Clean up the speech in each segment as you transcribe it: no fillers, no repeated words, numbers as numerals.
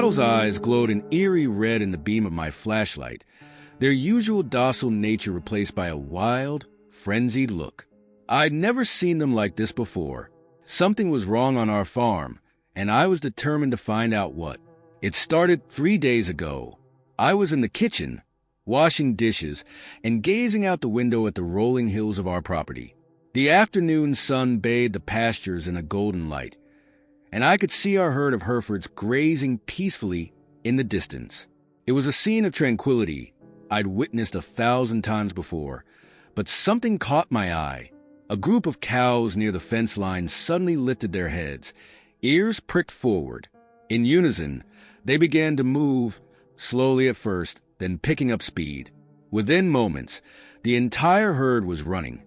cattle's eyes glowed an eerie red in the beam of my flashlight, their usual docile nature replaced by a wild, frenzied look. I'd never seen them like this before. Something was wrong on our farm, and I was determined to find out what. It started 3 days ago. I was in the kitchen, washing dishes, and gazing out the window at the rolling hills of our property. The afternoon sun bathed the pastures in a golden light, and I could see our herd of Herefords grazing peacefully in the distance. It was a scene of tranquility I'd witnessed 1,000 times before, but something caught my eye. A group of cows near the fence line suddenly lifted their heads, ears pricked forward. In unison, they began to move, slowly at first, then picking up speed. Within moments, the entire herd was running,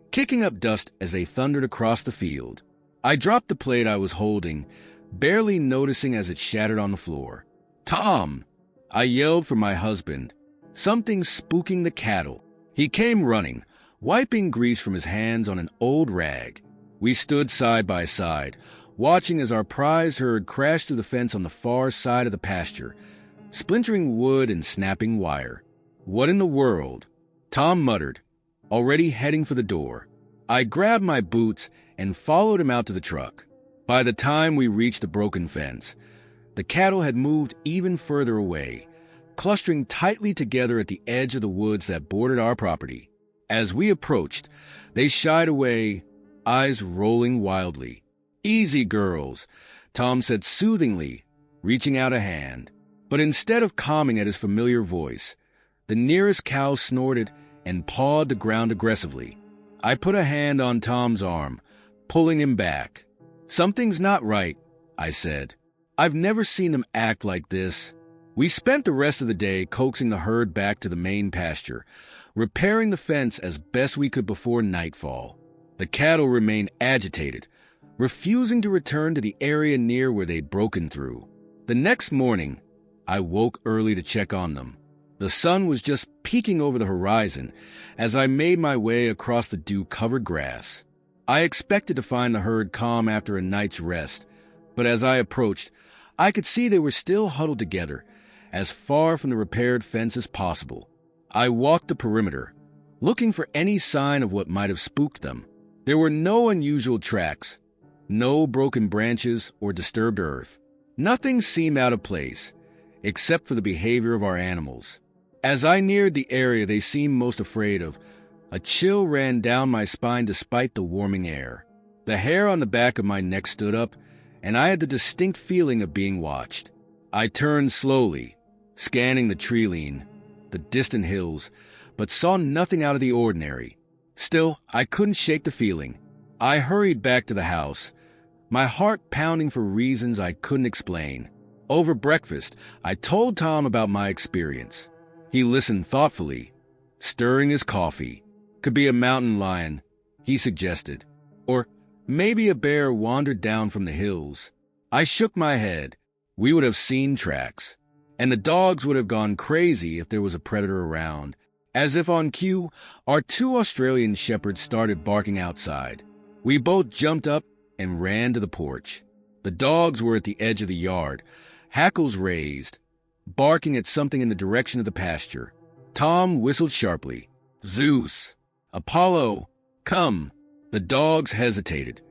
kicking up dust as they thundered across the field. I dropped the plate I was holding, barely noticing as it shattered on the floor. "Tom!" I yelled for my husband. Something spooking the cattle. He came running, wiping grease from his hands on an old rag. We stood side by side, watching as our prize herd crashed through the fence on the far side of the pasture, splintering wood and snapping wire. "What in the world?" Tom muttered, already heading for the door. I grabbed my boots and followed him out to the truck. By the time we reached the broken fence, the cattle had moved even further away, clustering tightly together at the edge of the woods that bordered our property. As we approached, they shied away, eyes rolling wildly. "Easy, girls," Tom said soothingly, reaching out a hand. But instead of calming at his familiar voice, the nearest cow snorted and pawed the ground aggressively. I put a hand on Tom's arm, pulling him back. "Something's not right," I said. "I've never seen them act like this." We spent the rest of the day coaxing the herd back to the main pasture, repairing the fence as best we could before nightfall. The cattle remained agitated, refusing to return to the area near where they'd broken through. The next morning, I woke early to check on them. The sun was just peeking over the horizon as I made my way across the dew-covered grass. I expected to find the herd calm after a night's rest, but as I approached, I could see they were still huddled together, as far from the repaired fence as possible. I walked the perimeter, looking for any sign of what might have spooked them. There were no unusual tracks, no broken branches or disturbed earth. Nothing seemed out of place, except for the behavior of our animals. As I neared the area they seemed most afraid of, a chill ran down my spine despite the warming air. The hair on the back of my neck stood up, and I had the distinct feeling of being watched. I turned slowly, scanning the tree line, the distant hills, but saw nothing out of the ordinary. Still, I couldn't shake the feeling. I hurried back to the house, my heart pounding for reasons I couldn't explain. Over breakfast, I told Tom about my experience. He listened thoughtfully, stirring his coffee. "Could be a mountain lion," he suggested. "Or maybe a bear wandered down from the hills." I shook my head. We would have seen tracks, and the dogs would have gone crazy if there was a predator around. As if on cue, our 2 Australian shepherds started barking outside. We both jumped up and ran to the porch. The dogs were at the edge of the yard, hackles raised, barking at something in the direction of the pasture. Tom whistled sharply. "Zeus! Apollo! Come!" The dogs hesitated,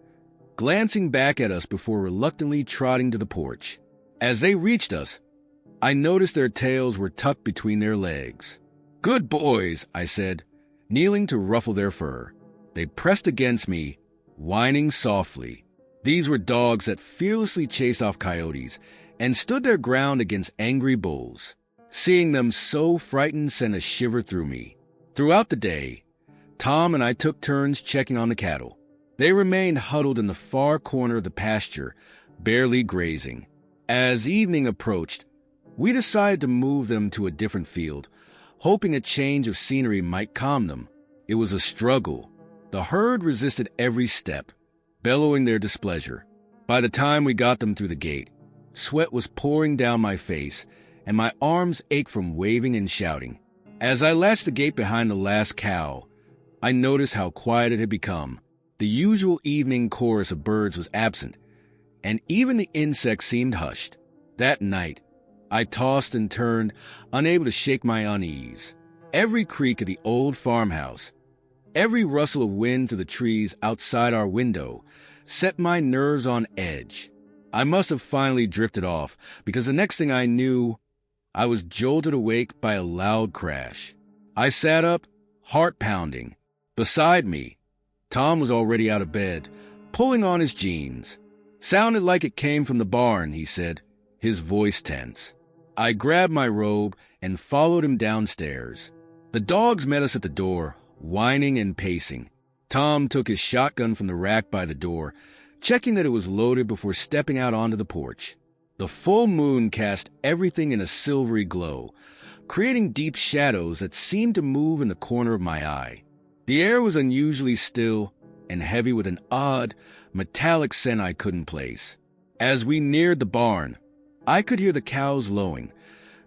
glancing back at us before reluctantly trotting to the porch. As they reached us, I noticed their tails were tucked between their legs. "Good boys," I said, kneeling to ruffle their fur. They pressed against me, whining softly. These were dogs that fearlessly chased off coyotes and stood their ground against angry bulls. Seeing them so frightened sent a shiver through me. Throughout the day, Tom and I took turns checking on the cattle. They remained huddled in the far corner of the pasture, barely grazing. As evening approached, we decided to move them to a different field, hoping a change of scenery might calm them. It was a struggle. The herd resisted every step, bellowing their displeasure. By the time we got them through the gate, sweat was pouring down my face, and my arms ached from waving and shouting. As I latched the gate behind the last cow, I noticed how quiet it had become. The usual evening chorus of birds was absent, and even the insects seemed hushed. That night, I tossed and turned, unable to shake my unease. Every creak of the old farmhouse, every rustle of wind through the trees outside our window, set my nerves on edge. I must have finally drifted off, because the next thing I knew, I was jolted awake by a loud crash. I sat up, heart pounding. Beside me, Tom was already out of bed, pulling on his jeans. "Sounded like it came from the barn," he said, his voice tense. I grabbed my robe and followed him downstairs. The dogs met us at the door, whining and pacing. Tom took his shotgun from the rack by the door, checking that it was loaded before stepping out onto the porch. The full moon cast everything in a silvery glow, creating deep shadows that seemed to move in the corner of my eye. The air was unusually still and heavy with an odd, metallic scent I couldn't place. As we neared the barn, I could hear the cows lowing,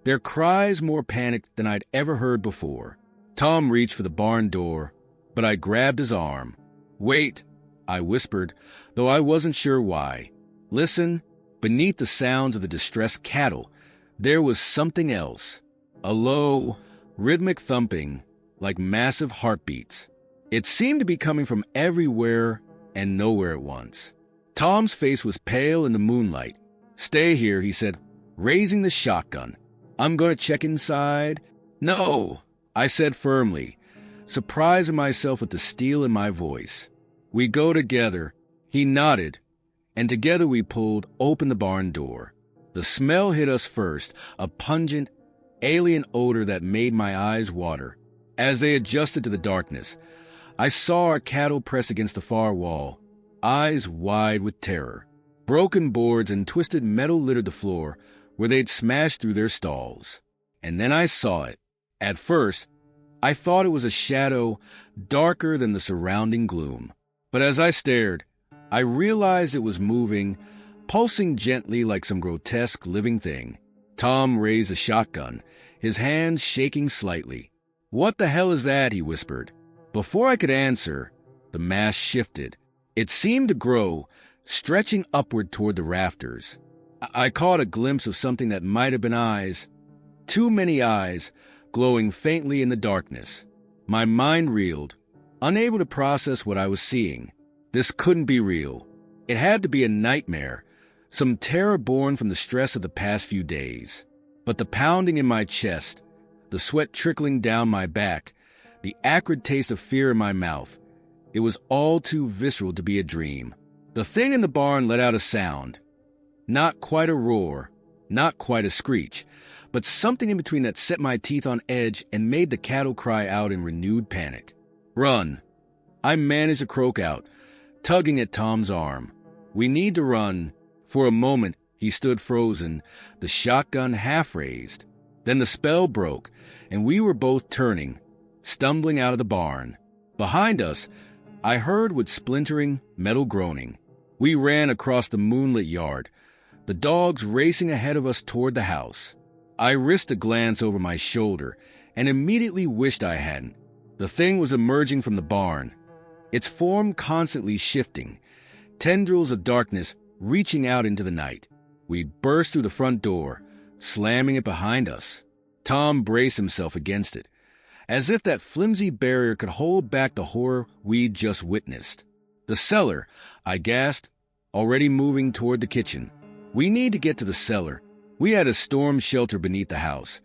their cries more panicked than I'd ever heard before. Tom reached for the barn door, but I grabbed his arm. "Wait," I whispered, though I wasn't sure why. Listen, beneath the sounds of the distressed cattle, there was something else. A low, rhythmic thumping, like massive heartbeats. It seemed to be coming from everywhere and nowhere at once. Tom's face was pale in the moonlight. "Stay here," he said, raising the shotgun. "I'm going to check inside." "No," I said firmly, surprising myself at the steel in my voice. "We go together." He nodded, and together we pulled open the barn door. The smell hit us first, a pungent, alien odor that made my eyes water. As they adjusted to the darkness, I saw our cattle press against the far wall, eyes wide with terror. Broken boards and twisted metal littered the floor where they'd smashed through their stalls. And then I saw it. At first, I thought it was a shadow darker than the surrounding gloom. But as I stared, I realized it was moving, pulsing gently like some grotesque living thing. Tom raised a shotgun, his hands shaking slightly. "What the hell is that?" he whispered. Before I could answer, the mass shifted. It seemed to grow, stretching upward toward the rafters. I caught a glimpse of something that might have been eyes. Too many eyes, glowing faintly in the darkness. My mind reeled, unable to process what I was seeing. This couldn't be real. It had to be a nightmare, some terror born from the stress of the past few days. But the pounding in my chest, the sweat trickling down my back, the acrid taste of fear in my mouth, it was all too visceral to be a dream. The thing in the barn let out a sound. Not quite a roar, not quite a screech, but something in between that set my teeth on edge and made the cattle cry out in renewed panic. "Run!" I managed to croak out, tugging at Tom's arm. "We need to run." For a moment, he stood frozen, the shotgun half raised. Then the spell broke, and we were both turning, stumbling out of the barn. Behind us, I heard with splintering, metal groaning. We ran across the moonlit yard, the dogs racing ahead of us toward the house. I risked a glance over my shoulder and immediately wished I hadn't. The thing was emerging from the barn, its form constantly shifting, tendrils of darkness reaching out into the night. We burst through the front door, slamming it behind us. Tom braced himself against it, as if that flimsy barrier could hold back the horror we'd just witnessed. "The cellar," I gasped, already moving toward the kitchen. "We need to get to the cellar." We had a storm shelter beneath the house,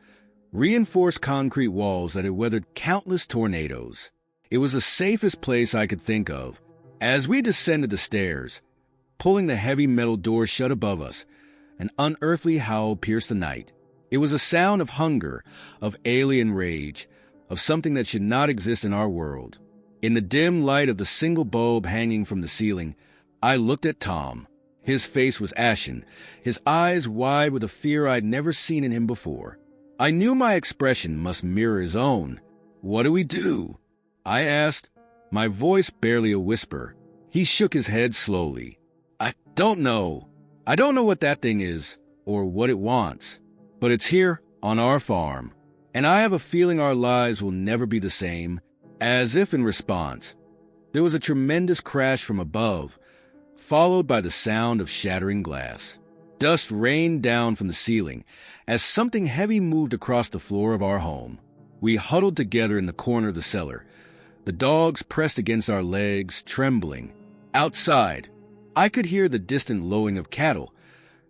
reinforced concrete walls that had weathered countless tornadoes. It was the safest place I could think of. As we descended the stairs, pulling the heavy metal door shut above us, an unearthly howl pierced the night. It was a sound of hunger, of alien rage, of something that should not exist in our world. In the dim light of the single bulb hanging from the ceiling, I looked at Tom. His face was ashen, his eyes wide with a fear I'd never seen in him before. I knew my expression must mirror his own. "What do we do?" I asked, my voice barely a whisper. He shook his head slowly. "I don't know. I don't know what that thing is, or what it wants. But it's here, on our farm. And I have a feeling our lives will never be the same." As if in response, there was a tremendous crash from above, followed by the sound of shattering glass. Dust rained down from the ceiling as something heavy moved across the floor of our home. We huddled together in the corner of the cellar, the dogs pressed against our legs, trembling. Outside, I could hear the distant lowing of cattle,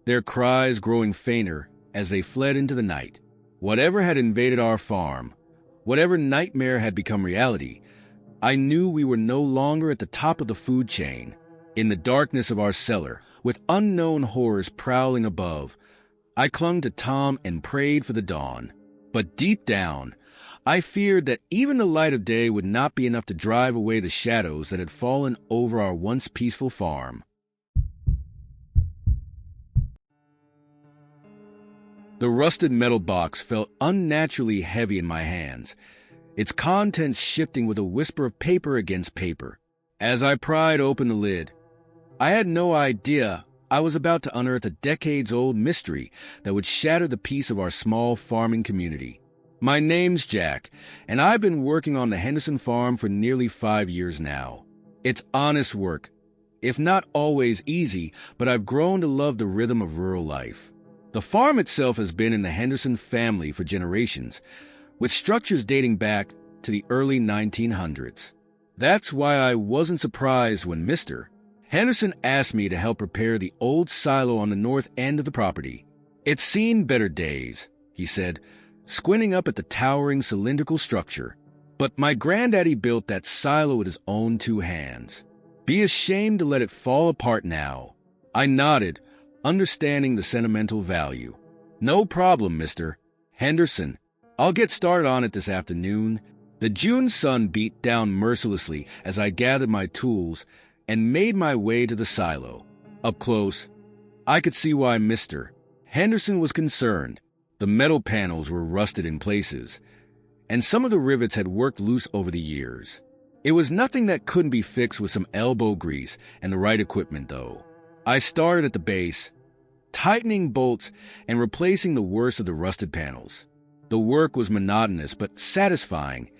their cries growing fainter as they fled into the night. Whatever had invaded our farm, whatever nightmare had become reality, I knew we were no longer at the top of the food chain. In the darkness of our cellar, with unknown horrors prowling above, I clung to Tom and prayed for the dawn. But deep down, I feared that even the light of day would not be enough to drive away the shadows that had fallen over our once peaceful farm. The rusted metal box felt unnaturally heavy in my hands, its contents shifting with a whisper of paper against paper. As I pried open the lid, I had no idea I was about to unearth a decades-old mystery that would shatter the peace of our small farming community. My name's Jack, and I've been working on the Henderson farm for nearly 5 years now. It's honest work, if not always easy, but I've grown to love the rhythm of rural life. The farm itself has been in the Henderson family for generations, with structures dating back to the early 1900s. That's why I wasn't surprised when Mr. Henderson asked me to help repair the old silo on the north end of the property. "It's seen better days," he said, squinting up at the towering cylindrical structure. "But my granddaddy built that silo with his own 2 hands. Be ashamed to let it fall apart now." I nodded, understanding the sentimental value. "No problem, Mr. Henderson. I'll get started on it this afternoon." The June sun beat down mercilessly as I gathered my tools and made my way to the silo. Up close, I could see why Mr. Henderson was concerned. The metal panels were rusted in places, and some of the rivets had worked loose over the years. It was nothing that couldn't be fixed with some elbow grease and the right equipment, though. I started at the base, tightening bolts and replacing the worst of the rusted panels. The work was monotonous but satisfying,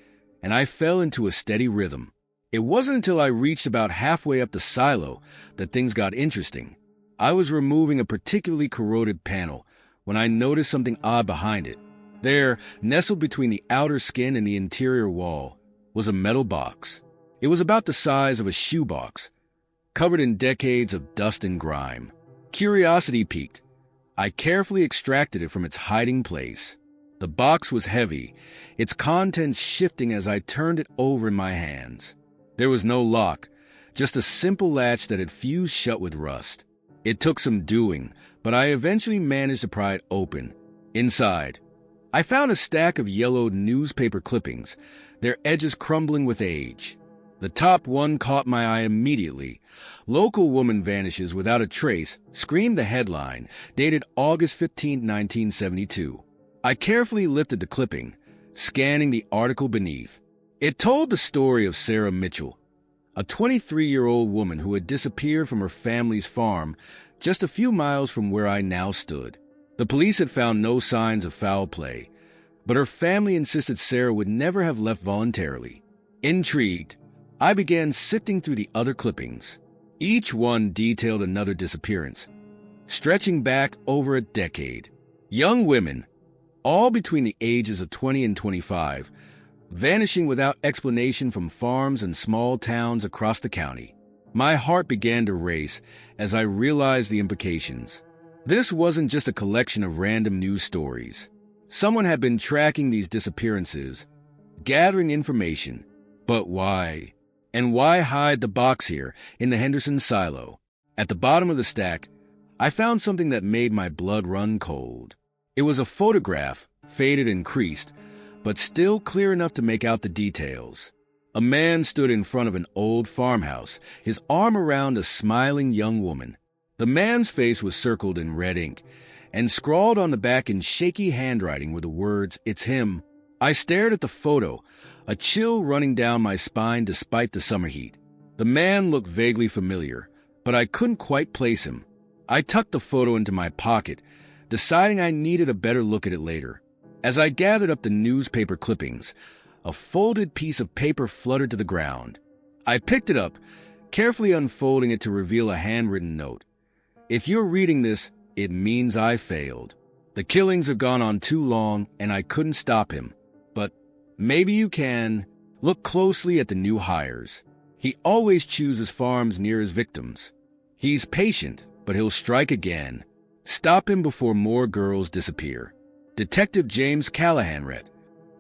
and I fell into a steady rhythm. It wasn't until I reached about halfway up the silo that things got interesting. I was removing a particularly corroded panel when I noticed something odd behind it. There, nestled between the outer skin and the interior wall, was a metal box. It was about the size of a shoebox, covered in decades of dust and grime. Curiosity piqued. I carefully extracted it from its hiding place. The box was heavy, its contents shifting as I turned it over in my hands. There was no lock, just a simple latch that had fused shut with rust. It took some doing, but I eventually managed to pry it open. Inside, I found a stack of yellowed newspaper clippings, their edges crumbling with age. The top one caught my eye immediately. "Local woman vanishes without a trace," screamed the headline, dated August 15, 1972. I carefully lifted the clipping, scanning the article beneath. It told the story of Sarah Mitchell, a 23-year-old woman who had disappeared from her family's farm just a few miles from where I now stood. The police had found no signs of foul play, but her family insisted Sarah would never have left voluntarily. Intrigued, I began sifting through the other clippings. Each one detailed another disappearance, stretching back over a decade. Young women, all between the ages of 20 and 25, vanishing without explanation from farms and small towns across the county. My heart began to race as I realized the implications. This wasn't just a collection of random news stories. Someone had been tracking these disappearances, gathering information. But why? And why hide the box here in the Henderson silo? At the bottom of the stack, I found something that made my blood run cold. It was a photograph, faded and creased, but still clear enough to make out the details. A man stood in front of an old farmhouse, his arm around a smiling young woman. The man's face was circled in red ink, and scrawled on the back in shaky handwriting were the words, "It's him." I stared at the photo, a chill running down my spine despite the summer heat. The man looked vaguely familiar, but I couldn't quite place him. I tucked the photo into my pocket, deciding I needed a better look at it later. As I gathered up the newspaper clippings, a folded piece of paper fluttered to the ground. I picked it up, carefully unfolding it to reveal a handwritten note. "If you're reading this, it means I failed. The killings have gone on too long, and I couldn't stop him. But maybe you can. Look closely at the new hires. He always chooses farms near his victims. He's patient, but he'll strike again. Stop him before more girls disappear. Detective James Callahan read.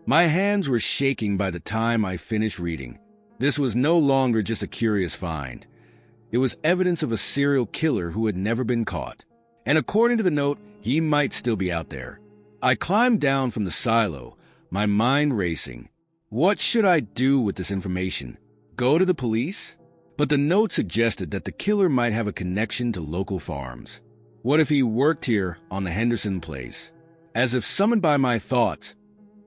My hands were shaking by the time I finished reading. This was no longer just a curious find. It was evidence of a serial killer who had never been caught. And according to the note, he might still be out there. I climbed down from the silo, my mind racing. What should I do with this information? Go to the police? But the note suggested that the killer might have a connection to local farms. What if he worked here on the Henderson place? As if summoned by my thoughts,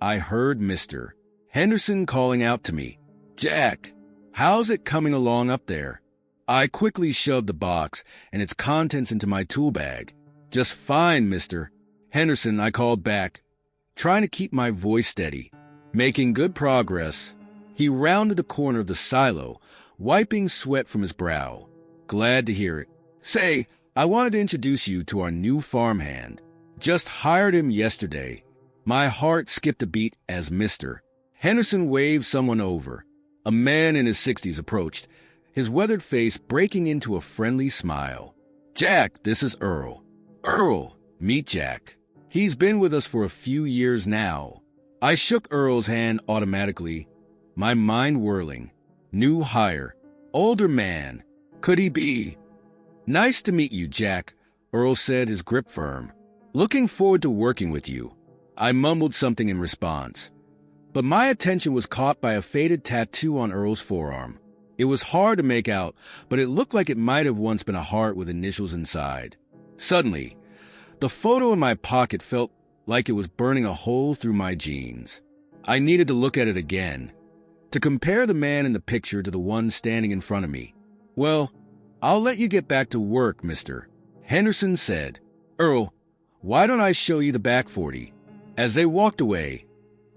I heard Mr. Henderson calling out to me, Jack, how's it coming along up there? I quickly shoved the box and its contents into my tool bag. Just fine, Mr. Henderson, I called back, trying to keep my voice steady. Making good progress. He rounded the corner of the silo, wiping sweat from his brow. Glad to hear it. Say, I wanted to introduce you to our new farmhand. Just hired him yesterday. My heart skipped a beat as Mr. Henderson waved someone over. A man in his 60s approached, his weathered face breaking into a friendly smile. Jack, this is Earl. Earl, meet Jack. He's been with us for a few years now. I shook Earl's hand automatically, my mind whirling. New hire. Older man. Could he be? Nice to meet you, Jack, Earl said, his grip firm. Looking forward to working with you. I mumbled something in response. But my attention was caught by a faded tattoo on Earl's forearm. It was hard to make out, but it looked like it might have once been a heart with initials inside. Suddenly, the photo in my pocket felt like it was burning a hole through my jeans. I needed to look at it again, to compare the man in the picture to the one standing in front of me. Well, I'll let you get back to work, Mr. Henderson said. Earl, why don't I show you the back 40? As they walked away,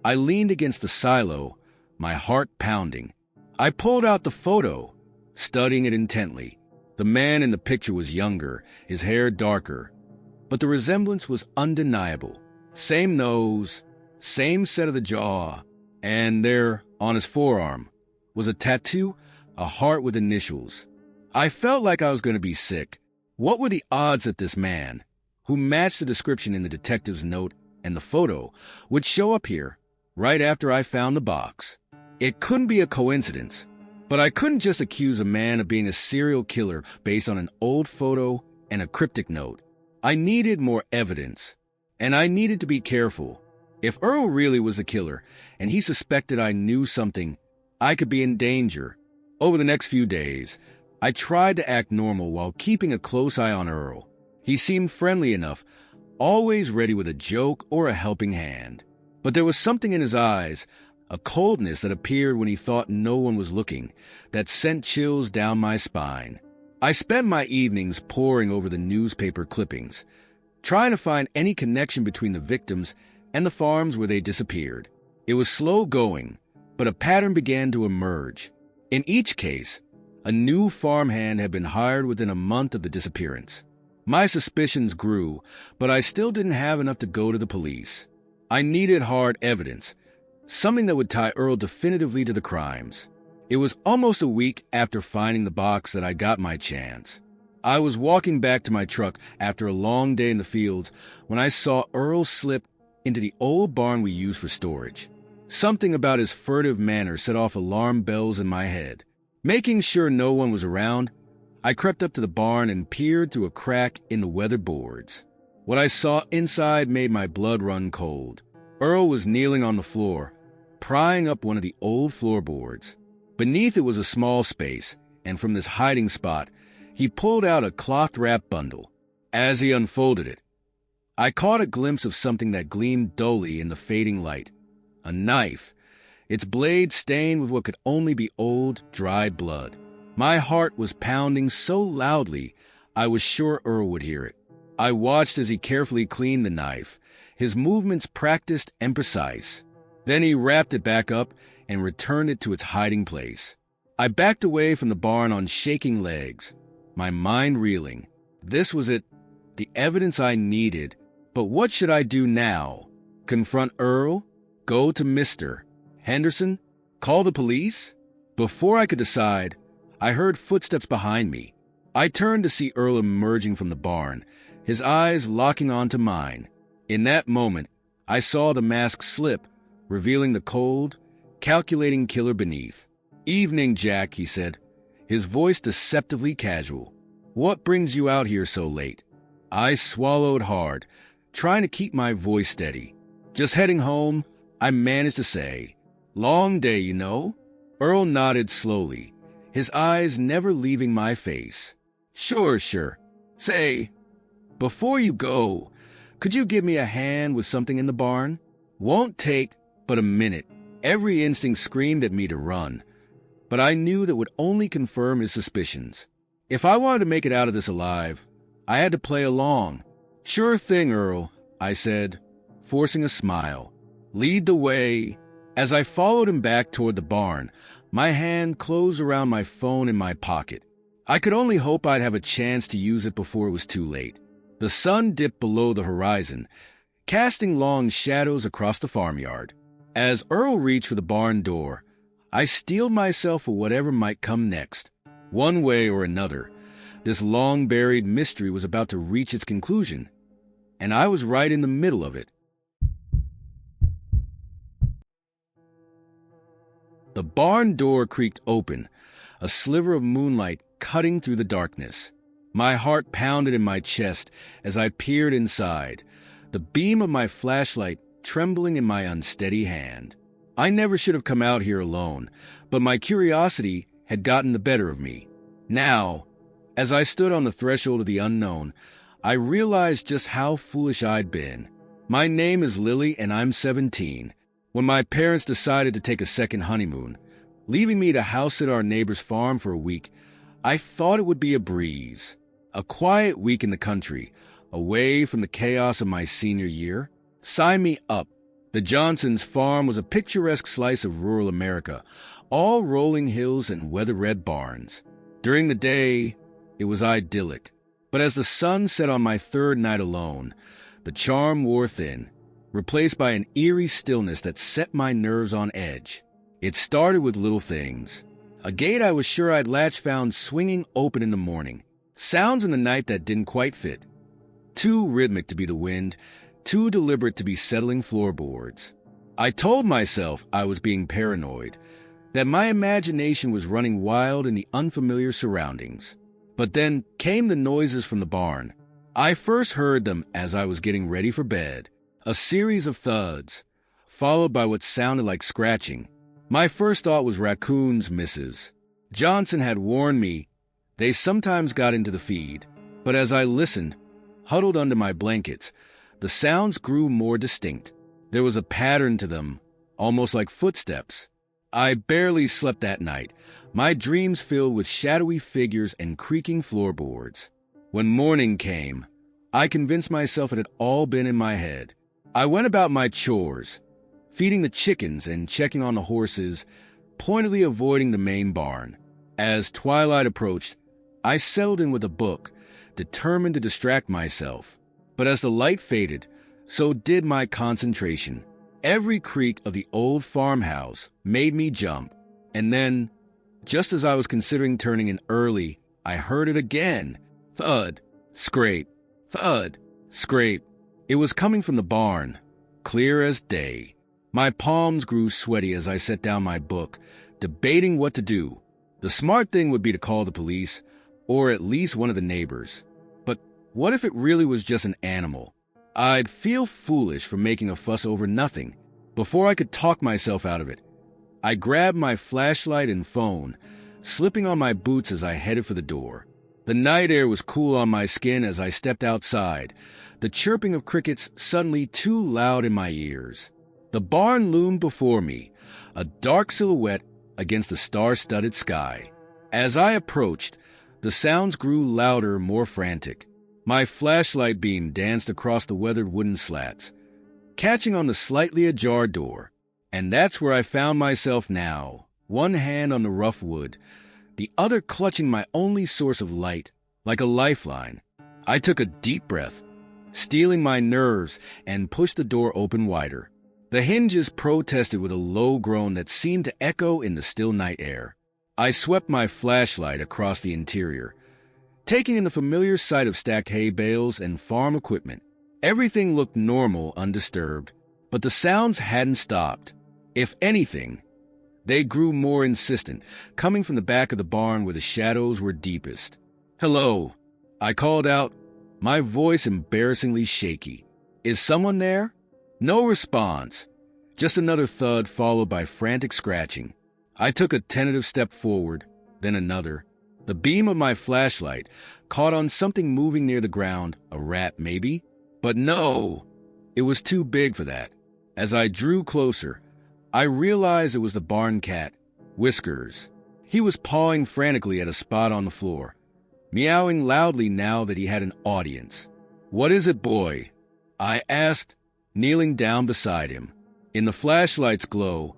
I leaned against the silo, my heart pounding. I pulled out the photo, studying it intently. The man in the picture was younger, his hair darker, but the resemblance was undeniable. Same nose, same set of the jaw, and there, on his forearm, was a tattoo, a heart with initials. I felt like I was going to be sick. What were the odds that this man, who matched the description in the detective's note and the photo, would show up here right after I found the box? It couldn't be a coincidence, but I couldn't just accuse a man of being a serial killer based on an old photo and a cryptic note. I needed more evidence, and I needed to be careful. If Earl really was a killer, and he suspected I knew something, I could be in danger. Over the next few days, I tried to act normal while keeping a close eye on Earl. He seemed friendly enough, always ready with a joke or a helping hand. But there was something in his eyes, a coldness that appeared when he thought no one was looking, that sent chills down my spine. I spent my evenings poring over the newspaper clippings, trying to find any connection between the victims and the farms where they disappeared. It was slow going, but a pattern began to emerge. In each case, a new farmhand had been hired within a month of the disappearance. My suspicions grew, but I still didn't have enough to go to the police. I needed hard evidence, something that would tie Earl definitively to the crimes. It was almost a week after finding the box that I got my chance. I was walking back to my truck after a long day in the fields when I saw Earl slip into the old barn we used for storage. Something about his furtive manner set off alarm bells in my head. Making sure no one was around, I crept up to the barn and peered through a crack in the weathered boards. What I saw inside made my blood run cold. Earl was kneeling on the floor, prying up one of the old floorboards. Beneath it was a small space, and from this hiding spot, he pulled out a cloth-wrapped bundle. As he unfolded it, I caught a glimpse of something that gleamed dully in the fading light. A knife, its blade stained with what could only be old, dried blood. My heart was pounding so loudly, I was sure Earl would hear it. I watched as he carefully cleaned the knife, his movements practiced and precise. Then he wrapped it back up and returned it to its hiding place. I backed away from the barn on shaking legs, my mind reeling. This was it. the evidence I needed. But what should I do now? Confront Earl? Go to Mr. Henderson? Call the police? Before I could decide, I heard footsteps behind me. I turned to see Earl emerging from the barn, his eyes locking onto mine. In that moment, I saw the mask slip, revealing the cold, calculating killer beneath. "Evening, Jack," he said, his voice deceptively casual. "What brings you out here so late?" I swallowed hard, trying to keep my voice steady. "Just heading home," I managed to say. "Long day, you know?" Earl nodded slowly, his eyes never leaving my face. Sure. Say, before you go, could you give me a hand with something in the barn? Won't take but a minute." Every instinct screamed at me to run, but I knew that would only confirm his suspicions. If I wanted to make it out of this alive, I had to play along. "Sure thing, Earl," I said, forcing a smile. "Lead the way." As I followed him back toward the barn, my hand closed around my phone in my pocket. I could only hope I'd have a chance to use it before it was too late. The sun dipped below the horizon, casting long shadows across the farmyard. As Earl reached for the barn door, I steeled myself for whatever might come next. One way or another, this long-buried mystery was about to reach its conclusion, and I was right in the middle of it. The barn door creaked open, a sliver of moonlight cutting through the darkness. My heart pounded in my chest as I peered inside, the beam of my flashlight trembling in my unsteady hand. I never should have come out here alone, but my curiosity had gotten the better of me. Now, as I stood on the threshold of the unknown, I realized just how foolish I'd been. My name is Lily, and I'm 17. When my parents decided to take a second honeymoon, leaving me to house at our neighbor's farm for a week, I thought it would be a breeze. A quiet week in the country, away from the chaos of my senior year. Sign me up. The Johnsons' farm was a picturesque slice of rural America, all rolling hills and weather-red barns. During the day, it was idyllic. But as the sun set on my third night alone, the charm wore thin, replaced by an eerie stillness that set my nerves on edge. It started with little things. A gate I was sure I'd latch found swinging open in the morning. Sounds in the night that didn't quite fit. Too rhythmic to be the wind, too deliberate to be settling floorboards. I told myself I was being paranoid, that my imagination was running wild in the unfamiliar surroundings. But then came the noises from the barn. I first heard them as I was getting ready for bed. A series of thuds, followed by what sounded like scratching. My first thought was raccoons, Mrs. Johnson had warned me they sometimes got into the feed. But as I listened, huddled under my blankets, the sounds grew more distinct. There was a pattern to them, almost like footsteps. I barely slept that night, my dreams filled with shadowy figures and creaking floorboards. When morning came, I convinced myself it had all been in my head. I went about my chores, feeding the chickens and checking on the horses, pointedly avoiding the main barn. As twilight approached, I settled in with a book, determined to distract myself. But as the light faded, so did my concentration. Every creak of the old farmhouse made me jump. And then, just as I was considering turning in early, I heard it again. Thud, scrape, thud, scrape. It was coming from the barn, clear as day. My palms grew sweaty as I set down my book, debating what to do. The smart thing would be to call the police, or at least one of the neighbors. But what if it really was just an animal? I'd feel foolish for making a fuss over nothing. Before I could talk myself out of it, I grabbed my flashlight and phone, slipping on my boots as I headed for the door. The night air was cool on my skin as I stepped outside, the chirping of crickets suddenly too loud in my ears. The barn loomed before me, a dark silhouette against the star-studded sky. As I approached, the sounds grew louder, more frantic. My flashlight beam danced across the weathered wooden slats, catching on the slightly ajar door. And that's where I found myself now, one hand on the rough wood, the other clutching my only source of light, like a lifeline. I took a deep breath, steeling my nerves, and pushed the door open wider. The hinges protested with a low groan that seemed to echo in the still night air. I swept my flashlight across the interior, taking in the familiar sight of stacked hay bales and farm equipment. Everything looked normal, undisturbed, but the sounds hadn't stopped. If anything, they grew more insistent, coming from the back of the barn where the shadows were deepest. "Hello," I called out, my voice embarrassingly shaky. "Is someone there?" No response, just another thud followed by frantic scratching. I took a tentative step forward, then another. The beam of my flashlight caught on something moving near the ground, a rat maybe? But no, it was too big for that. As I drew closer, I realized it was the barn cat, Whiskers. He was pawing frantically at a spot on the floor, meowing loudly now that he had an audience. "What is it, boy?" I asked, kneeling down beside him. In the flashlight's glow,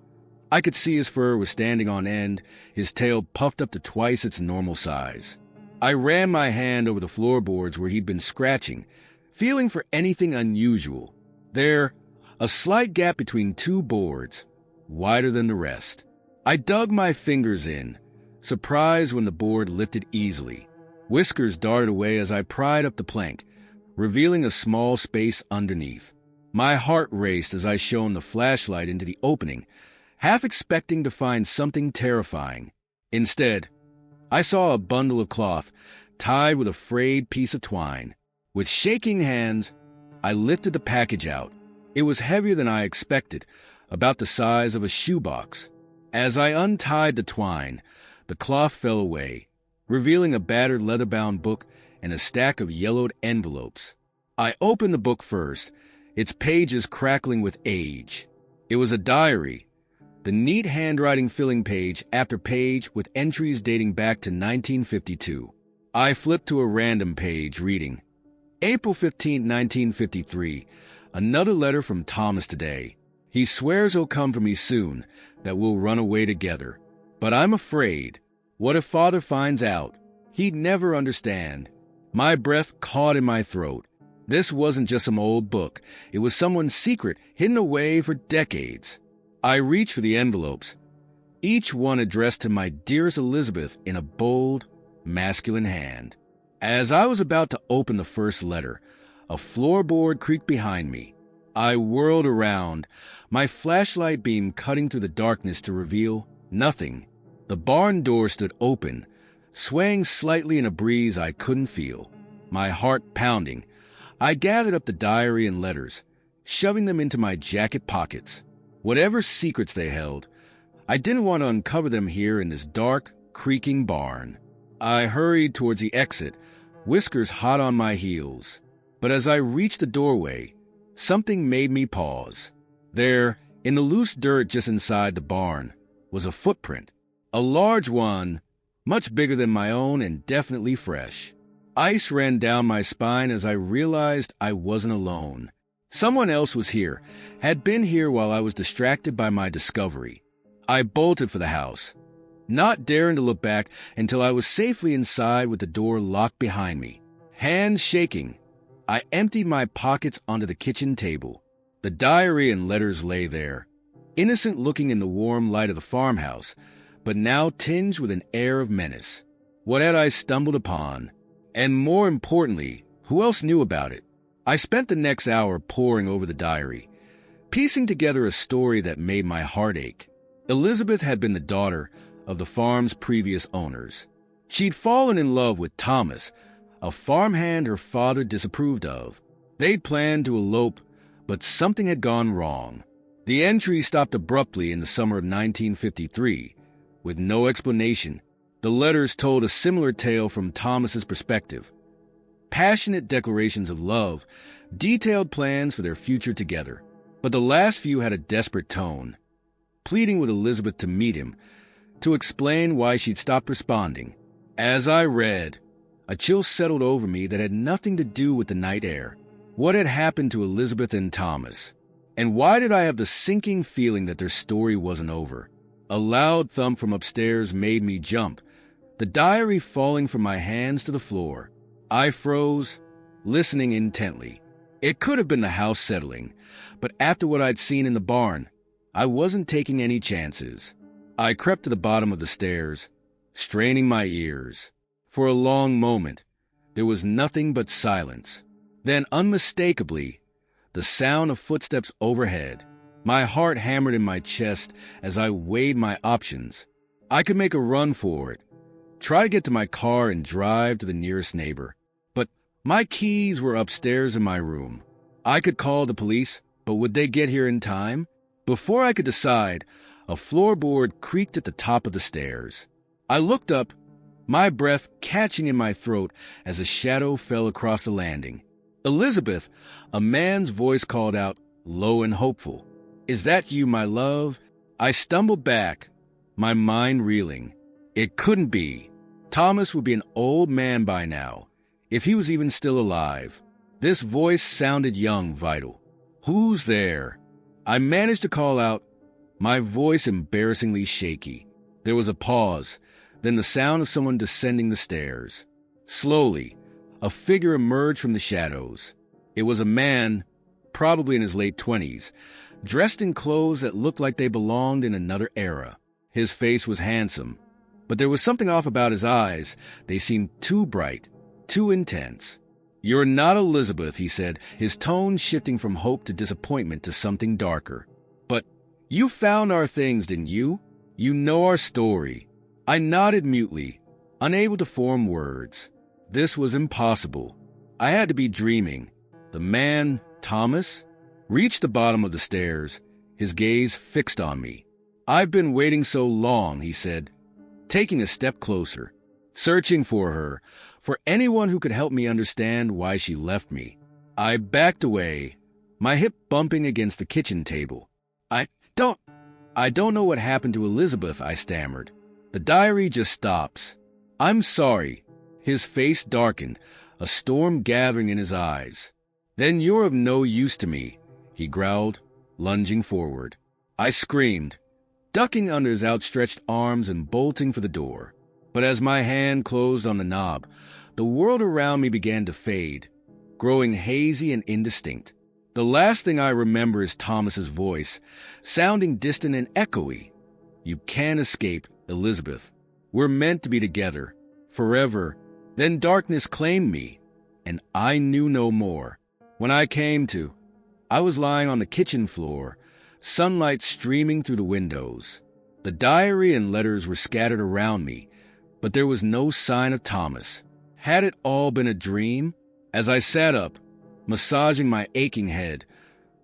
I could see his fur was standing on end, his tail puffed up to twice its normal size. I ran my hand over the floorboards where he'd been scratching, feeling for anything unusual. There, a slight gap between two boards, wider than the rest. I dug my fingers in, surprised when the board lifted easily. Whiskers darted away as I pried up the plank, revealing a small space underneath. My heart raced as I shone the flashlight into the opening, half expecting to find something terrifying. Instead, I saw a bundle of cloth tied with a frayed piece of twine. With shaking hands, I lifted the package out. It was heavier than I expected, about the size of a shoebox. As I untied the twine, the cloth fell away, revealing a battered leather-bound book and a stack of yellowed envelopes. I opened the book first, its pages crackling with age. It was a diary, the neat handwriting filling page after page with entries dating back to 1952. I flipped to a random page, reading, April 15, 1953, another letter from Thomas today. He swears he'll come for me soon, that we'll run away together. But I'm afraid. What if Father finds out? He'd never understand. My breath caught in my throat. This wasn't just some old book. It was someone's secret, hidden away for decades. I reached for the envelopes, each one addressed to my dearest Elizabeth in a bold, masculine hand. As I was about to open the first letter, a floorboard creaked behind me. I whirled around, my flashlight beam cutting through the darkness to reveal nothing. The barn door stood open, swaying slightly in a breeze I couldn't feel. My heart pounding, I gathered up the diary and letters, shoving them into my jacket pockets. Whatever secrets they held, I didn't want to uncover them here in this dark, creaking barn. I hurried towards the exit, Whiskers hot on my heels. But as I reached the doorway, something made me pause. There, in the loose dirt just inside the barn, was a footprint. A large one, much bigger than my own and definitely fresh. Ice ran down my spine as I realized I wasn't alone. Someone else was here, had been here while I was distracted by my discovery. I bolted for the house, not daring to look back until I was safely inside with the door locked behind me. Hands shaking, I emptied my pockets onto the kitchen table. The diary and letters lay there, innocent looking in the warm light of the farmhouse, but now tinged with an air of menace. What had I stumbled upon? And more importantly, who else knew about it? I spent the next hour poring over the diary, piecing together a story that made my heart ache. Elizabeth had been the daughter of the farm's previous owners. She'd fallen in love with Thomas, a farmhand her father disapproved of. They'd planned to elope, but something had gone wrong. The entry stopped abruptly in the summer of 1953, with no explanation. The letters told a similar tale from Thomas's perspective. Passionate declarations of love, detailed plans for their future together. But the last few had a desperate tone, pleading with Elizabeth to meet him, to explain why she'd stopped responding. As I read, a chill settled over me that had nothing to do with the night air. What had happened to Elizabeth and Thomas? And why did I have the sinking feeling that their story wasn't over? A loud thump from upstairs made me jump, the diary falling from my hands to the floor. I froze, listening intently. It could have been the house settling, but after what I'd seen in the barn, I wasn't taking any chances. I crept to the bottom of the stairs, straining my ears. For a long moment, there was nothing but silence. Then, unmistakably, the sound of footsteps overhead. My heart hammered in my chest as I weighed my options. I could make a run for it, try to get to my car and drive to the nearest neighbor. But my keys were upstairs in my room. I could call the police, but would they get here in time? Before I could decide, a floorboard creaked at the top of the stairs. I looked up, my breath catching in my throat as a shadow fell across the landing. Elizabeth, a man's voice called out, low and hopeful. "Is that you, my love?" I stumbled back, my mind reeling. It couldn't be. Thomas would be an old man by now, if he was even still alive. This voice sounded young, vital. "Who's there?" I managed to call out, my voice embarrassingly shaky. There was a pause, then the sound of someone descending the stairs. Slowly, a figure emerged from the shadows. It was a man, probably in his late 20s, dressed in clothes that looked like they belonged in another era. His face was handsome, but there was something off about his eyes. They seemed too bright, too intense. "You're not Elizabeth," he said, his tone shifting from hope to disappointment to something darker. "But you found our things, didn't you? You know our story." I nodded mutely, unable to form words. This was impossible. I had to be dreaming. The man, Thomas, reached the bottom of the stairs, his gaze fixed on me. "I've been waiting so long," he said, taking a step closer, searching for her, for anyone who could help me understand why she left me. I backed away, my hip bumping against the kitchen table. I don't know what happened to Elizabeth," I stammered. "The diary just stops." "I'm sorry." His face darkened, a storm gathering in his eyes. "Then you're of no use to me," he growled, lunging forward. I screamed, ducking under his outstretched arms and bolting for the door. But as my hand closed on the knob, the world around me began to fade, growing hazy and indistinct. The last thing I remember is Thomas's voice, sounding distant and echoey. "You can't escape, Elizabeth. We're meant to be together, forever." Then darkness claimed me, and I knew no more. When I came to, I was lying on the kitchen floor, sunlight streaming through the windows. The diary and letters were scattered around me, but there was no sign of Thomas. Had it all been a dream? As I sat up, massaging my aching head,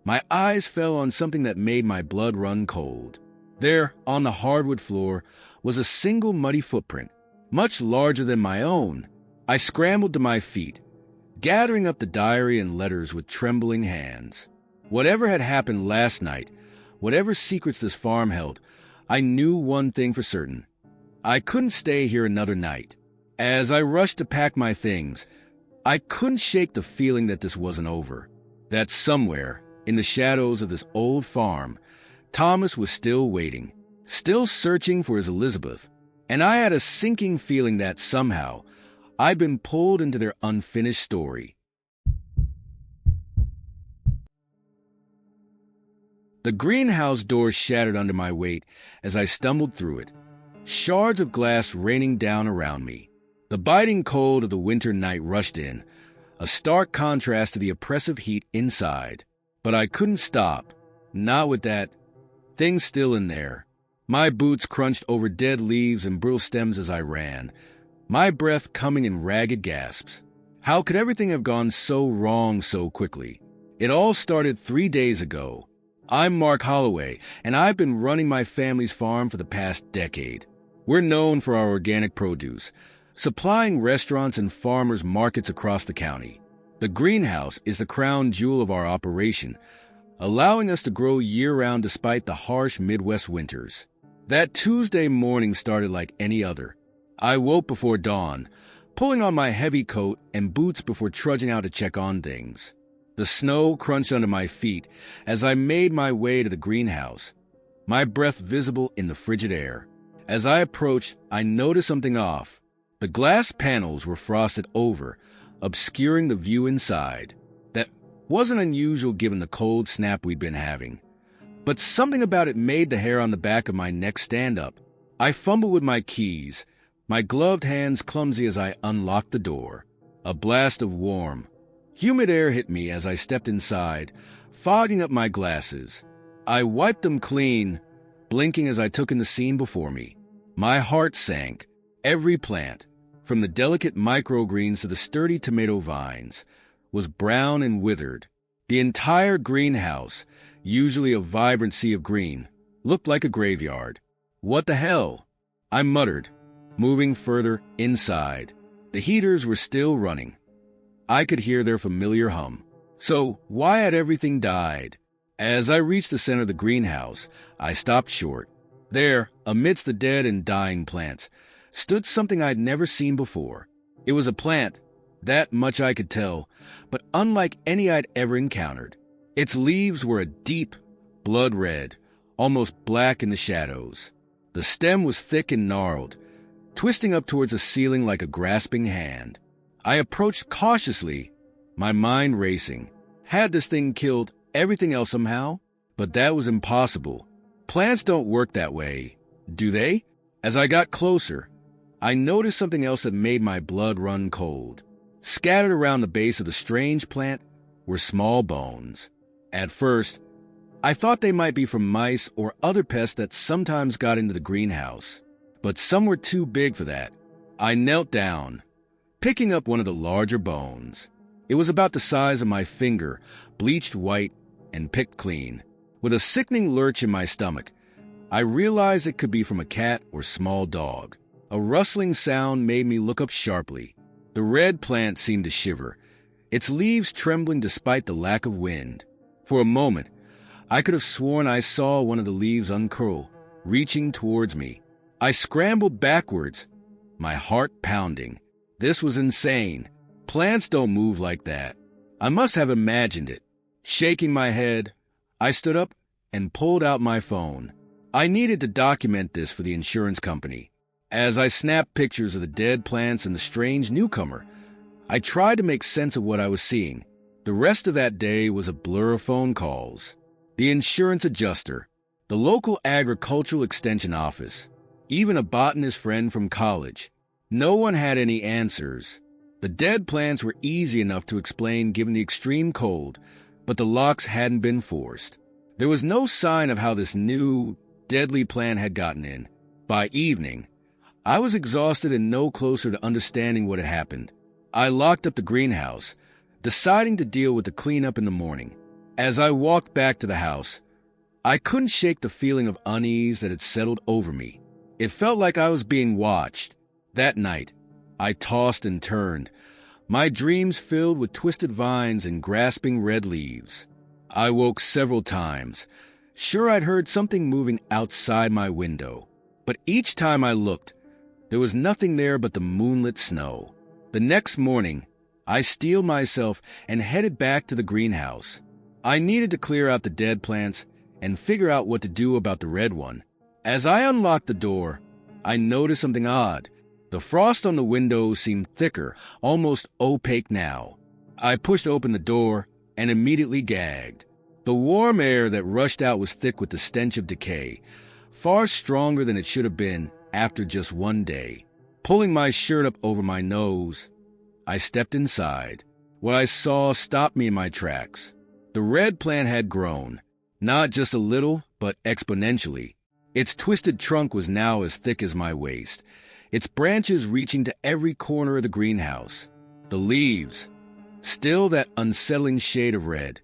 my eyes fell on something that made my blood run cold. There, on the hardwood floor, was a single muddy footprint, much larger than my own. I scrambled to my feet, gathering up the diary and letters with trembling hands. Whatever had happened last night, whatever secrets this farm held, I knew one thing for certain. I couldn't stay here another night. As I rushed to pack my things, I couldn't shake the feeling that this wasn't over, that somewhere, in the shadows of this old farm, Thomas was still waiting, still searching for his Elizabeth, and I had a sinking feeling that somehow I'd been pulled into their unfinished story. The greenhouse door shattered under my weight as I stumbled through it, shards of glass raining down around me. The biting cold of the winter night rushed in, a stark contrast to the oppressive heat inside. But I couldn't stop, not with that thing still in there. My boots crunched over dead leaves and brittle stems as I ran, my breath coming in ragged gasps. How could everything have gone so wrong so quickly? It all started 3 days ago. I'm Mark Holloway, and I've been running my family's farm for the past decade. We're known for our organic produce, supplying restaurants and farmers markets across the county. The greenhouse is the crown jewel of our operation, allowing us to grow year-round despite the harsh Midwest winters. That Tuesday morning started like any other. I woke before dawn, pulling on my heavy coat and boots before trudging out to check on things. The snow crunched under my feet as I made my way to the greenhouse, my breath visible in the frigid air. As I approached, I noticed something off. The glass panels were frosted over, obscuring the view inside. That wasn't unusual given the cold snap we'd been having, but something about it made the hair on the back of my neck stand up. I fumbled with my keys, my gloved hands clumsy as I unlocked the door. A blast of warm, humid air hit me as I stepped inside, fogging up my glasses. I wiped them clean, blinking as I took in the scene before me. My heart sank. Every plant, from the delicate microgreens to the sturdy tomato vines, was brown and withered. The entire greenhouse, usually a vibrant sea of green, looked like a graveyard. What the hell? I muttered, moving further inside. The heaters were still running. I could hear their familiar hum. So why had everything died? As I reached the center of the greenhouse, I stopped short. There, amidst the dead and dying plants, stood something I'd never seen before. It was a plant, that much I could tell, but unlike any I'd ever encountered. Its leaves were a deep, blood red, almost black in the shadows. The stem was thick and gnarled, twisting up towards the ceiling like a grasping hand. I approached cautiously, my mind racing. Had this thing killed everything else somehow? But that was impossible. Plants don't work that way, do they? As I got closer, I noticed something else that made my blood run cold. Scattered around the base of the strange plant were small bones. At first, I thought they might be from mice or other pests that sometimes got into the greenhouse, but some were too big for that. I knelt down, picking up one of the larger bones. It was about the size of my finger, bleached white and picked clean. With a sickening lurch in my stomach, I realized it could be from a cat or small dog. A rustling sound made me look up sharply. The red plant seemed to shiver, its leaves trembling despite the lack of wind. For a moment, I could have sworn I saw one of the leaves uncurl, reaching towards me. I scrambled backwards, my heart pounding. This was insane. Plants don't move like that. I must have imagined it. Shaking my head, I stood up and pulled out my phone. I needed to document this for the insurance company. As I snapped pictures of the dead plants and the strange newcomer, I tried to make sense of what I was seeing. The rest of that day was a blur of phone calls. The insurance adjuster, the local agricultural extension office, even a botanist friend from college. No one had any answers. The dead plants were easy enough to explain given the extreme cold, but the locks hadn't been forced. There was no sign of how this new, deadly plant had gotten in. By evening, I was exhausted and no closer to understanding what had happened. I locked up the greenhouse, deciding to deal with the cleanup in the morning. As I walked back to the house, I couldn't shake the feeling of unease that had settled over me. It felt like I was being watched. That night, I tossed and turned, my dreams filled with twisted vines and grasping red leaves. I woke several times, sure I'd heard something moving outside my window. But each time I looked, there was nothing there but the moonlit snow. The next morning, I steeled myself and headed back to the greenhouse. I needed to clear out the dead plants and figure out what to do about the red one. As I unlocked the door, I noticed something odd. The frost on the windows seemed thicker, almost opaque now. I pushed open the door and immediately gagged. The warm air that rushed out was thick with the stench of decay, far stronger than it should have been after just one day. Pulling my shirt up over my nose, I stepped inside. What I saw stopped me in my tracks. The red plant had grown, not just a little, but exponentially. Its twisted trunk was now as thick as my waist, its branches reaching to every corner of the greenhouse. The leaves, still that unsettling shade of red,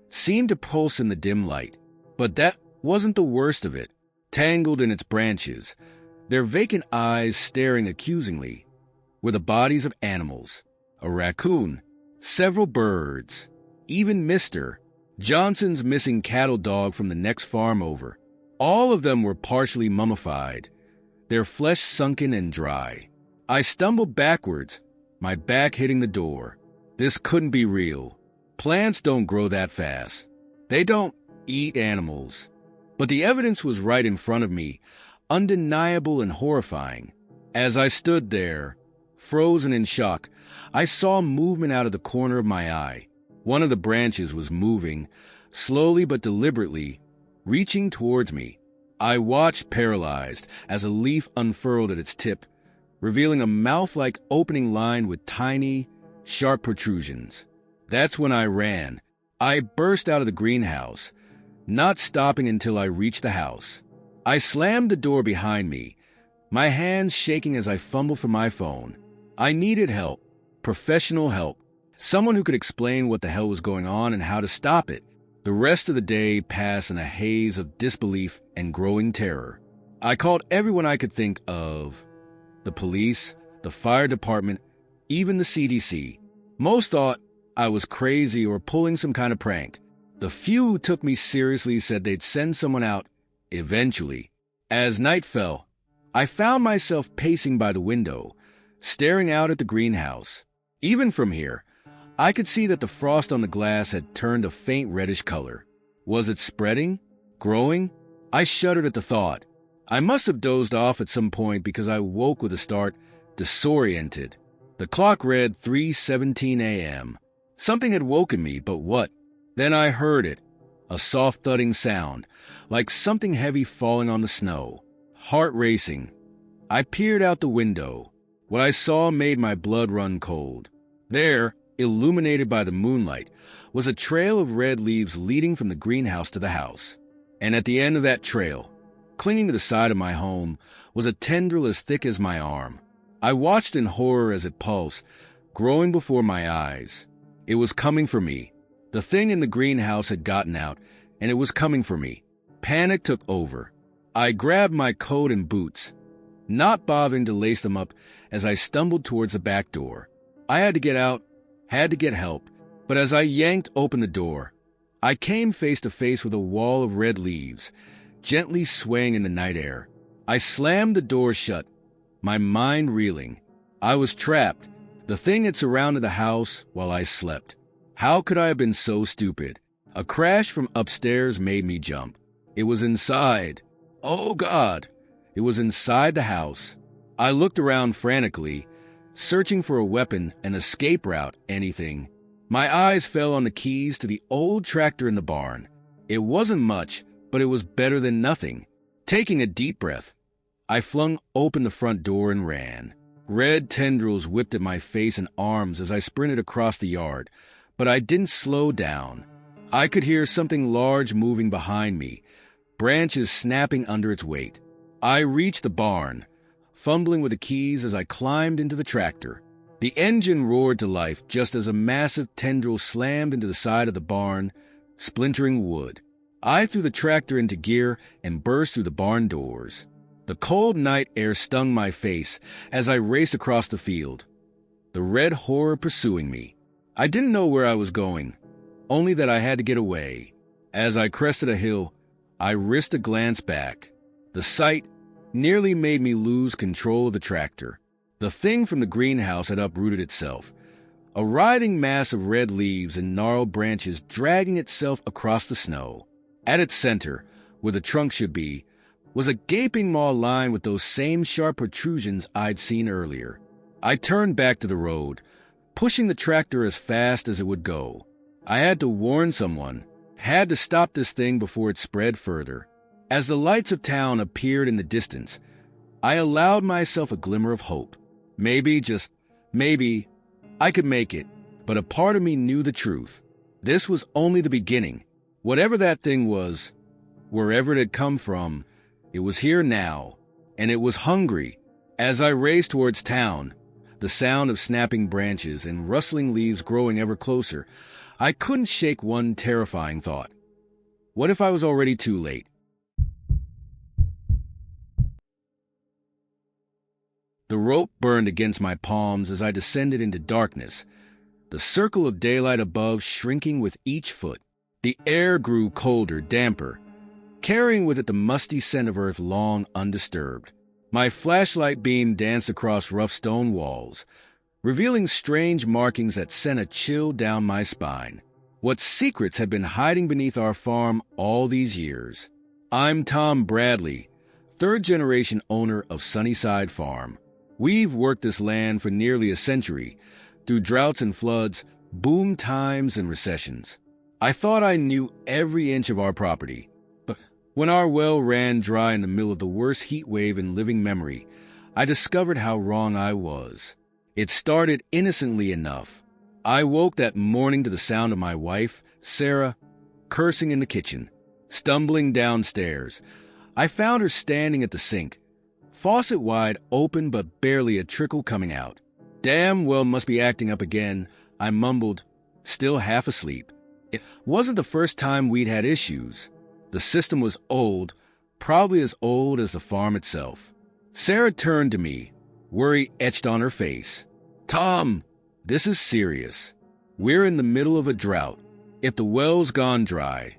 seemed to pulse in the dim light. But that wasn't the worst of it. Tangled in its branches, their vacant eyes staring accusingly, were the bodies of animals. A raccoon, several birds, even Mr. Johnson's missing cattle dog from the next farm over. All of them were partially mummified, their flesh sunken and dry. I stumbled backwards, my back hitting the door. This couldn't be real. Plants don't grow that fast. They don't eat animals. But the evidence was right in front of me, undeniable and horrifying. As I stood there, frozen in shock, I saw movement out of the corner of my eye. One of the branches was moving, slowly but deliberately, reaching towards me. I watched paralyzed as a leaf unfurled at its tip, revealing a mouth-like opening lined with tiny, sharp protrusions. That's when I ran. I burst out of the greenhouse, not stopping until I reached the house. I slammed the door behind me, my hands shaking as I fumbled for my phone. I needed help, professional help, someone who could explain what the hell was going on and how to stop it. The rest of the day passed in a haze of disbelief and growing terror. I called everyone I could think of. The police, the fire department, even the CDC. Most thought I was crazy or pulling some kind of prank. The few who took me seriously said they'd send someone out eventually. As night fell, I found myself pacing by the window, staring out at the greenhouse. Even from here, I could see that the frost on the glass had turned a faint reddish color. Was it spreading? Growing? I shuddered at the thought. I must have dozed off at some point because I woke with a start, disoriented. The clock read 3:17 a.m. Something had woken me, but what? Then I heard it, a soft thudding sound, like something heavy falling on the snow. Heart racing. I peered out the window. What I saw made my blood run cold. There, illuminated by the moonlight, was a trail of red leaves leading from the greenhouse to the house. And at the end of that trail, clinging to the side of my home, was a tendril as thick as my arm. I watched in horror as it pulsed, growing before my eyes. It was coming for me. The thing in the greenhouse had gotten out, and it was coming for me. Panic took over. I grabbed my coat and boots, not bothering to lace them up as I stumbled towards the back door. I had to get out, had to get help, but as I yanked open the door, I came face to face with a wall of red leaves, gently swaying in the night air. I slammed the door shut, my mind reeling. I was trapped. The thing had surrounded the house while I slept. How could I have been so stupid? A crash from upstairs made me jump. It was inside. Oh, God! It was inside the house. I looked around frantically, searching for a weapon, an escape route, anything. My eyes fell on the keys to the old tractor in the barn. It wasn't much, but it was better than nothing. Taking a deep breath, I flung open the front door and ran. Red tendrils whipped at my face and arms as I sprinted across the yard, but I didn't slow down. I could hear something large moving behind me, branches snapping under its weight. I reached the barn, fumbling with the keys as I climbed into the tractor. The engine roared to life just as a massive tendril slammed into the side of the barn, splintering wood. I threw the tractor into gear and burst through the barn doors. The cold night air stung my face as I raced across the field, the red horror pursuing me. I didn't know where I was going, only that I had to get away. As I crested a hill, I risked a glance back. The sight nearly made me lose control of the tractor. The thing from the greenhouse had uprooted itself, a writhing mass of red leaves and gnarled branches dragging itself across the snow. At its center, where the trunk should be, was a gaping maw lined with those same sharp protrusions I'd seen earlier. I turned back to the road, pushing the tractor as fast as it would go. I had to warn someone, had to stop this thing before it spread further. As the lights of town appeared in the distance, I allowed myself a glimmer of hope. Maybe, just maybe, I could make it, but a part of me knew the truth. This was only the beginning. Whatever that thing was, wherever it had come from, it was here now, and it was hungry. As I raced towards town, the sound of snapping branches and rustling leaves growing ever closer, I couldn't shake one terrifying thought. What if I was already too late? The rope burned against my palms as I descended into darkness, the circle of daylight above shrinking with each foot. The air grew colder, damper, carrying with it the musty scent of earth long undisturbed. My flashlight beam danced across rough stone walls, revealing strange markings that sent a chill down my spine. What secrets had been hiding beneath our farm all these years? I'm Tom Bradley, third-generation owner of Sunnyside Farm. We've worked this land for nearly a century, through droughts and floods, boom times and recessions. I thought I knew every inch of our property, but when our well ran dry in the middle of the worst heat wave in living memory, I discovered how wrong I was. It started innocently enough. I woke that morning to the sound of my wife, Sarah, cursing in the kitchen. Stumbling downstairs, I found her standing at the sink, faucet wide open but barely a trickle coming out. Damn well must be acting up again, I mumbled, still half asleep. It wasn't the first time we'd had issues. The system was old, probably as old as the farm itself. Sarah turned to me, worry etched on her face. Tom, this is serious. We're in the middle of a drought. If the well's gone dry.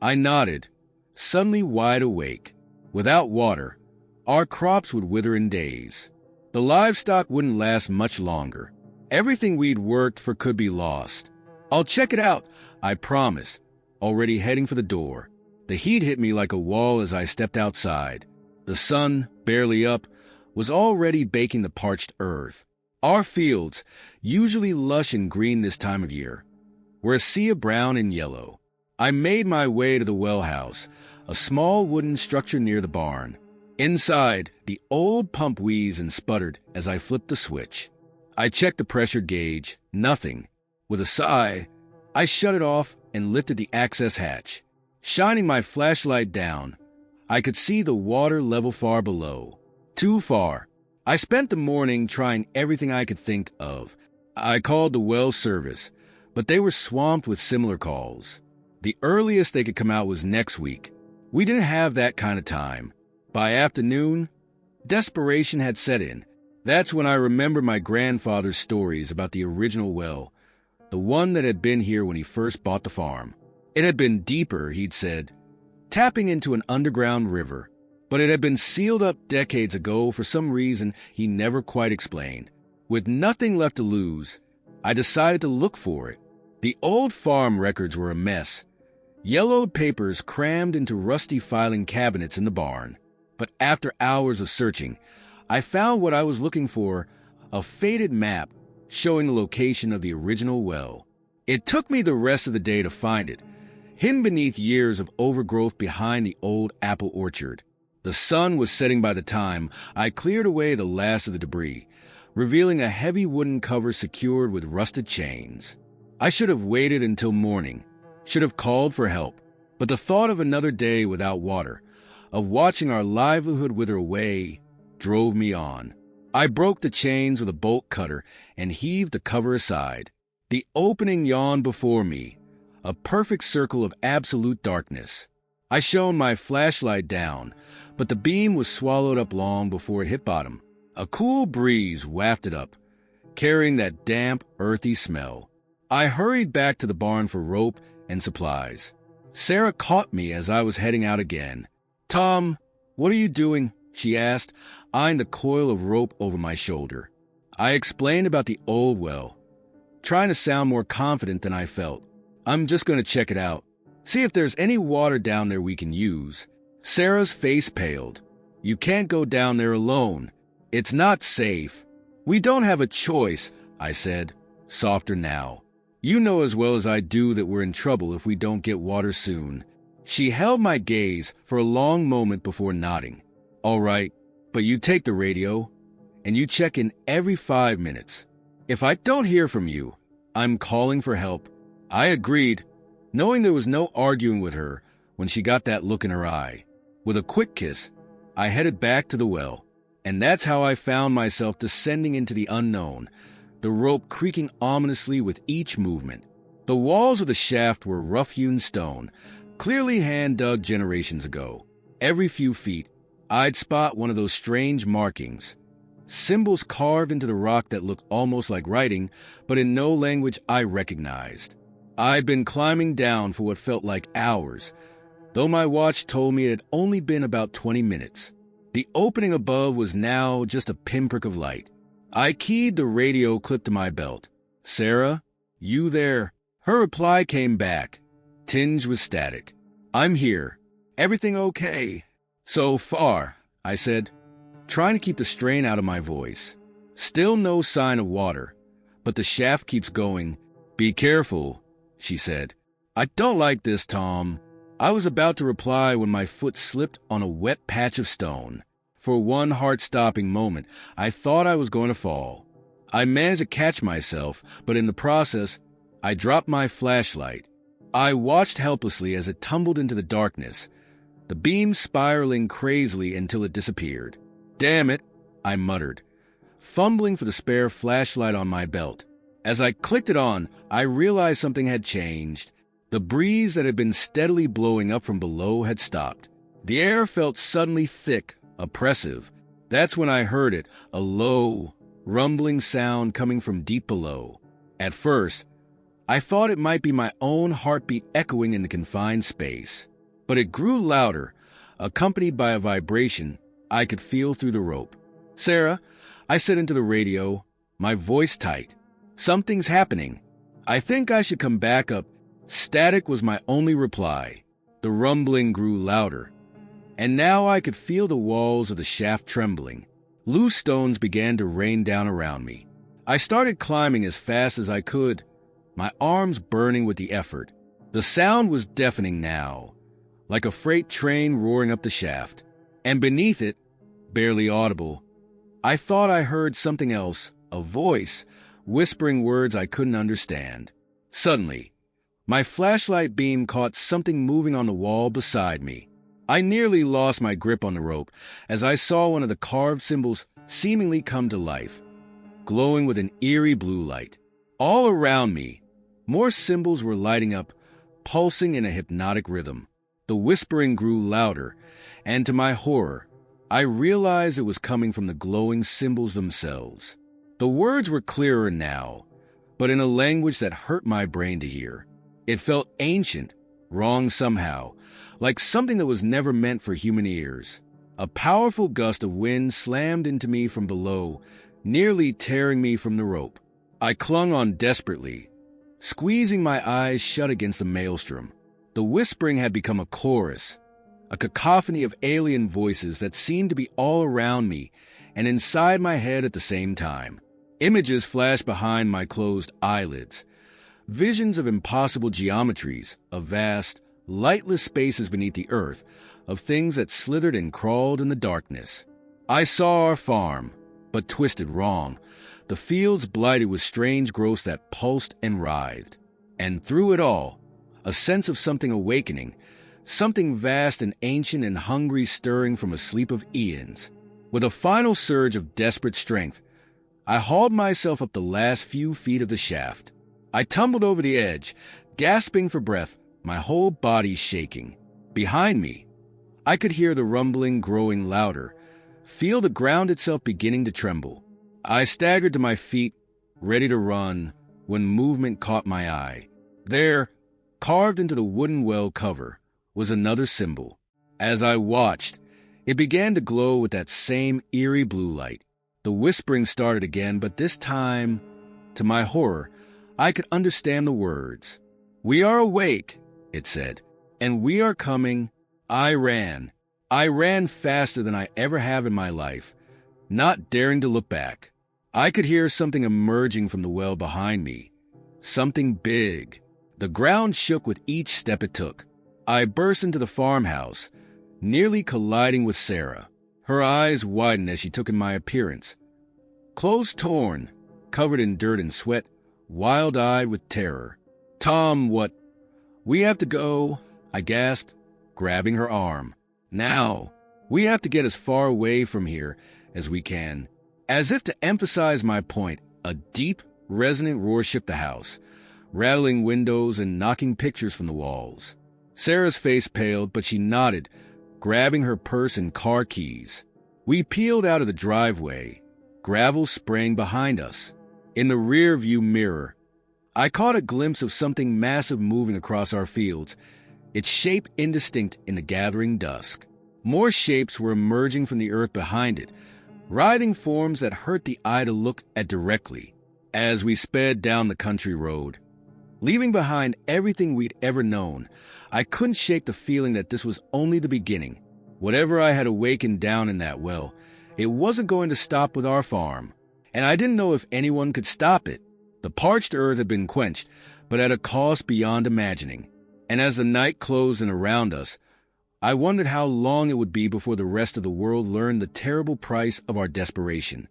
I nodded, suddenly wide awake. Without water, our crops would wither in days. The livestock wouldn't last much longer. Everything we'd worked for could be lost. I'll check it out, I promised, already heading for the door. The heat hit me like a wall as I stepped outside. The sun, barely up, was already baking the parched earth. Our fields, usually lush and green this time of year, were a sea of brown and yellow. I made my way to the well house, a small wooden structure near the barn. Inside, the old pump wheezed and sputtered as I flipped the switch. I checked the pressure gauge. Nothing. With a sigh, I shut it off and lifted the access hatch. Shining my flashlight down, I could see the water level far below. Too far. I spent the morning trying everything I could think of. I called the well service, but they were swamped with similar calls. The earliest they could come out was next week. We didn't have that kind of time. By afternoon, desperation had set in. That's when I remembered my grandfather's stories about the original well, the one that had been here when he first bought the farm. It had been deeper, he'd said, tapping into an underground river, but it had been sealed up decades ago for some reason he never quite explained. With nothing left to lose, I decided to look for it. The old farm records were a mess. Yellowed papers crammed into rusty filing cabinets in the barn. But after hours of searching, I found what I was looking for, a faded map showing the location of the original well. It took me the rest of the day to find it, hidden beneath years of overgrowth behind the old apple orchard. The sun was setting by the time I cleared away the last of the debris, revealing a heavy wooden cover secured with rusted chains. I should have waited until morning, should have called for help, but the thought of another day without water, of watching our livelihood wither away, drove me on. I broke the chains with a bolt cutter and heaved the cover aside. The opening yawned before me, a perfect circle of absolute darkness. I shone my flashlight down, but the beam was swallowed up long before it hit bottom. A cool breeze wafted up, carrying that damp, earthy smell. I hurried back to the barn for rope and supplies. Sarah caught me as I was heading out again. Tom, what are you doing? She asked, eyeing the coil of rope over my shoulder. I explained about the old well, trying to sound more confident than I felt. I'm just going to check it out, see if there's any water down there we can use. Sarah's face paled. You can't go down there alone. It's not safe. We don't have a choice, I said, softer now. You know as well as I do that we're in trouble if we don't get water soon. She held my gaze for a long moment before nodding. All right, but you take the radio, and you check in every 5 minutes. If I don't hear from you, I'm calling for help. I agreed, knowing there was no arguing with her when she got that look in her eye. With a quick kiss, I headed back to the well, and that's how I found myself descending into the unknown, the rope creaking ominously with each movement. The walls of the shaft were rough-hewn stone, clearly hand-dug generations ago. Every few feet, I'd spot one of those strange markings, symbols carved into the rock that looked almost like writing, but in no language I recognized. I'd been climbing down for what felt like hours, though my watch told me it had only been about 20 minutes. The opening above was now just a pinprick of light. I keyed the radio clip to my belt. Sarah, you there? Her reply came back, tinged with static. I'm here. Everything okay? So far, I said, trying to keep the strain out of my voice. Still no sign of water, but the shaft keeps going. "Be careful," she said. "I don't like this, Tom." I was about to reply when my foot slipped on a wet patch of stone. For one heart-stopping moment, I thought I was going to fall. I managed to catch myself, but in the process, I dropped my flashlight. I watched helplessly as it tumbled into the darkness, the beam spiraling crazily until it disappeared. "Damn it," I muttered, fumbling for the spare flashlight on my belt. As I clicked it on, I realized something had changed. The breeze that had been steadily blowing up from below had stopped. The air felt suddenly thick, oppressive. That's when I heard it, a low, rumbling sound coming from deep below. At first, I thought it might be my own heartbeat echoing in the confined space. But it grew louder, accompanied by a vibration I could feel through the rope. "Sarah," I said into the radio, my voice tight. "Something's happening. I think I should come back up." Static was my only reply. The rumbling grew louder, and now I could feel the walls of the shaft trembling. Loose stones began to rain down around me. I started climbing as fast as I could, my arms burning with the effort. The sound was deafening now, like a freight train roaring up the shaft. And beneath it, barely audible, I thought I heard something else, a voice, whispering words I couldn't understand. Suddenly, my flashlight beam caught something moving on the wall beside me. I nearly lost my grip on the rope as I saw one of the carved symbols seemingly come to life, glowing with an eerie blue light. All around me, more symbols were lighting up, pulsing in a hypnotic rhythm. The whispering grew louder, and to my horror, I realized it was coming from the glowing symbols themselves. The words were clearer now, but in a language that hurt my brain to hear. It felt ancient, wrong somehow, like something that was never meant for human ears. A powerful gust of wind slammed into me from below, nearly tearing me from the rope. I clung on desperately, squeezing my eyes shut against the maelstrom. The whispering had become a chorus, a cacophony of alien voices that seemed to be all around me and inside my head at the same time. Images flashed behind my closed eyelids, visions of impossible geometries, of vast, lightless spaces beneath the earth, of things that slithered and crawled in the darkness. I saw our farm, but twisted wrong, the fields blighted with strange growths that pulsed and writhed. And through it all, a sense of something awakening, something vast and ancient and hungry stirring from a sleep of eons. With a final surge of desperate strength, I hauled myself up the last few feet of the shaft. I tumbled over the edge, gasping for breath, my whole body shaking. Behind me, I could hear the rumbling growing louder, feel the ground itself beginning to tremble. I staggered to my feet, ready to run, when movement caught my eye. There, carved into the wooden well cover, was another symbol. As I watched, it began to glow with that same eerie blue light. The whispering started again, but this time, to my horror, I could understand the words. "We are awake," it said, "and we are coming." I ran. I ran faster than I ever have in my life, not daring to look back. I could hear something emerging from the well behind me, something big. The ground shook with each step it took. I burst into the farmhouse, nearly colliding with Sarah. Her eyes widened as she took in my appearance. Clothes torn, covered in dirt and sweat, wild-eyed with terror. "Tom, what?" "We have to go," I gasped, grabbing her arm. "Now. We have to get as far away from here as we can." As if to emphasize my point, a deep, resonant roar shook the house, rattling windows and knocking pictures from the walls. Sarah's face paled, but she nodded, grabbing her purse and car keys. We peeled out of the driveway, gravel spraying behind us. In the rear-view mirror, I caught a glimpse of something massive moving across our fields, its shape indistinct in the gathering dusk. More shapes were emerging from the earth behind it, writhing forms that hurt the eye to look at directly. As we sped down the country road, leaving behind everything we'd ever known, I couldn't shake the feeling that this was only the beginning. Whatever I had awakened down in that well, it wasn't going to stop with our farm, and I didn't know if anyone could stop it. The parched earth had been quenched, but at a cost beyond imagining. And as the night closed in around us, I wondered how long it would be before the rest of the world learned the terrible price of our desperation.